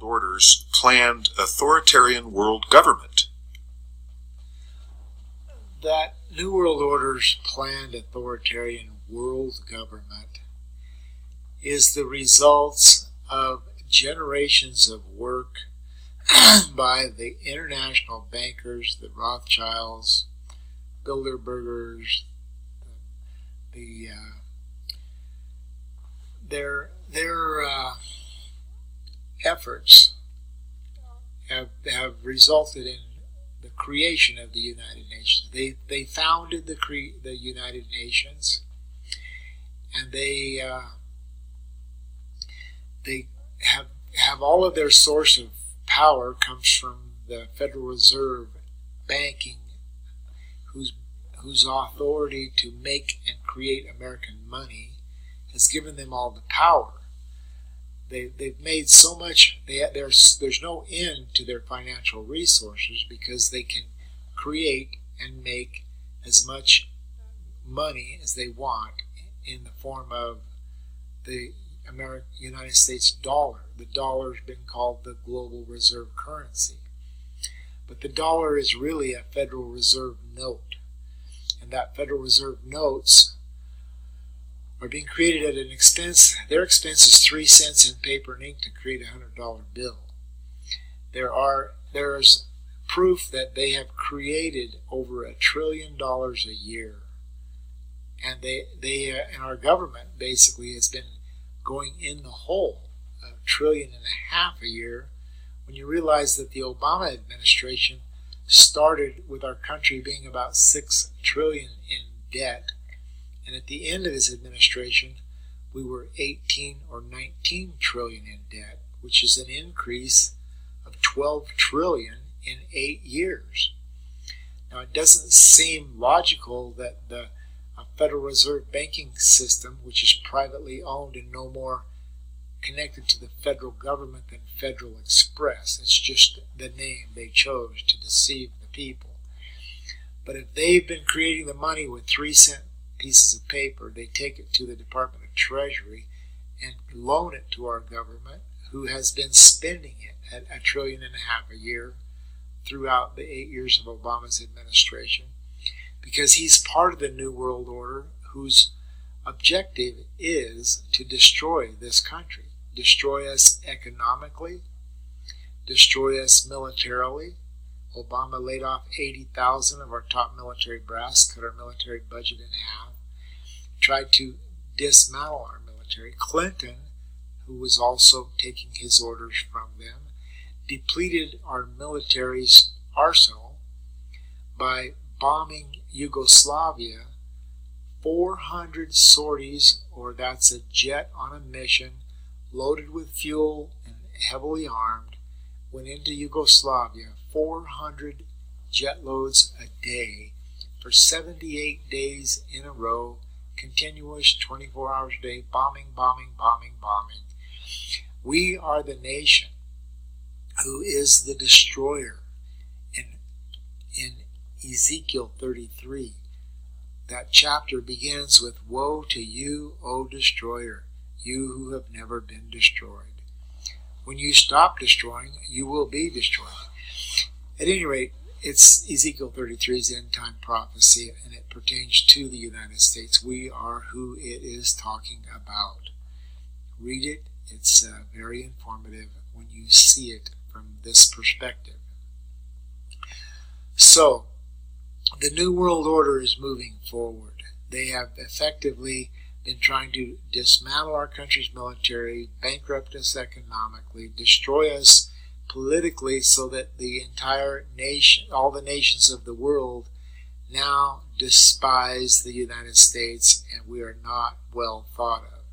Order's planned authoritarian world government? That New World Order's planned authoritarian world government is the results of generations of work by the international bankers, the Rothschilds, Bilderbergers, their efforts have resulted in the creation of the United Nations. They founded the United Nations, and they have all of their source of power comes from the Federal Reserve banking, whose authority to make and create American money has given them all the power. They've made so much. There's no end to their financial resources because they can create and make as much money as they want in the form of the United States dollar. The dollar has been called the global reserve currency. But the dollar is really a Federal Reserve note. And that Federal Reserve notes are being created at an expense. Their expense is 3 cents in paper and ink to create a $100 bill. There's proof that they have created over $1 trillion a year. And and our government basically has been going in the hole, $1.5 trillion a year, when you realize that the Obama administration started with our country being about $6 trillion in debt, and at the end of his administration we were 18 or 19 trillion in debt, which is an increase of 12 trillion in 8 years. Now, it doesn't seem logical that the Federal Reserve banking system, which is privately owned and no more connected to the federal government than Federal Express. It's just the name they chose to deceive the people. But if they've been creating the money with 3-cent pieces of paper, they take it to the Department of Treasury and loan it to our government, who has been spending it at $1.5 trillion a year throughout the 8 years of Obama's administration, because he's part of the New World Order whose objective is to destroy this country, destroy us economically, destroy us militarily. Obama laid off 80,000 of our top military brass, cut our military budget in half, tried to dismantle our military. Clinton, who was also taking his orders from them, depleted our military's arsenal by bombing Yugoslavia. 400 sorties, or that's a jet on a mission, loaded with fuel and heavily armed, went into Yugoslavia. 400 jet loads a day for 78 days in a row, continuous 24 hours a day, bombing. We are the nation who is the destroyer. In Ezekiel 33, that chapter begins with, "Woe to you, O destroyer, you who have never been destroyed." When you stop destroying, you will be destroyed. At any rate, it's Ezekiel 33's end-time prophecy, and it pertains to the United States. We are who it is talking about. Read it. It's very informative when you see it from this perspective. So, the New World Order is moving forward. They have effectively been trying to dismantle our country's military, bankrupt us economically, destroy us politically, so that the entire nation, all the nations of the world, now despise the United States, and we are not well thought of.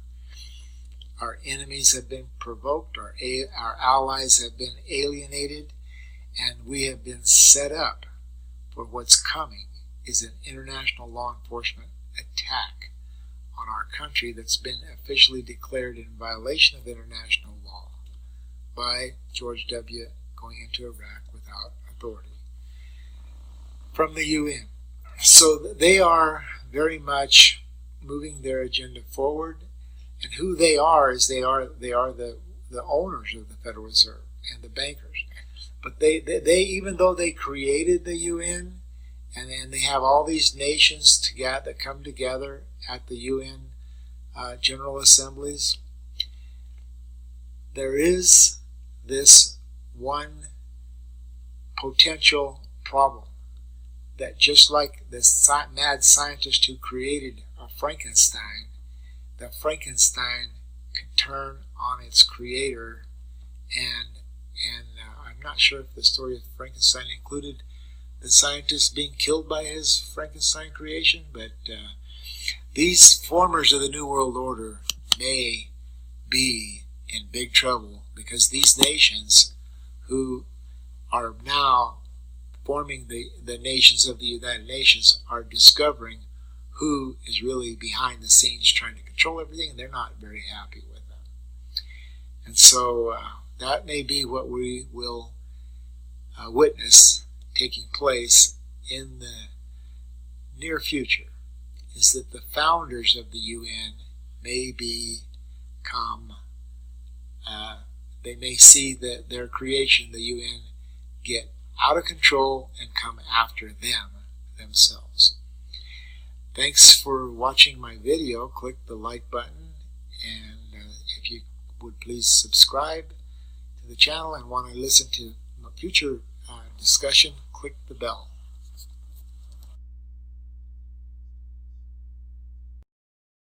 Our enemies have been provoked, our allies have been alienated, and we have been set up for what's coming is an international law enforcement attack on our country that's been officially declared in violation of international law by George W. going into Iraq without authority from the UN. So they are very much moving their agenda forward, and who they are is they are the owners of the Federal Reserve. and the bankers. But they even though they created the UN, and then they have all these nations together that come together at the UN General Assemblies, there is this one potential problem, that just like this mad scientist who created Frankenstein, that Frankenstein can turn on its creator, and I'm not sure if the story of Frankenstein included the scientist being killed by his Frankenstein creation, but these formers of the New World Order may be in big trouble, because these nations who are now forming the nations of the United Nations are discovering who is really behind the scenes trying to control everything, and they're not very happy with them. And so that may be what we will witness taking place in the near future, is that the founders of the UN may become, they may see that their creation, the UN, get out of control and come after themselves. Thanks for watching my video. Click the like button, and if you would please subscribe to the channel and want to listen to future discussion, click the bell.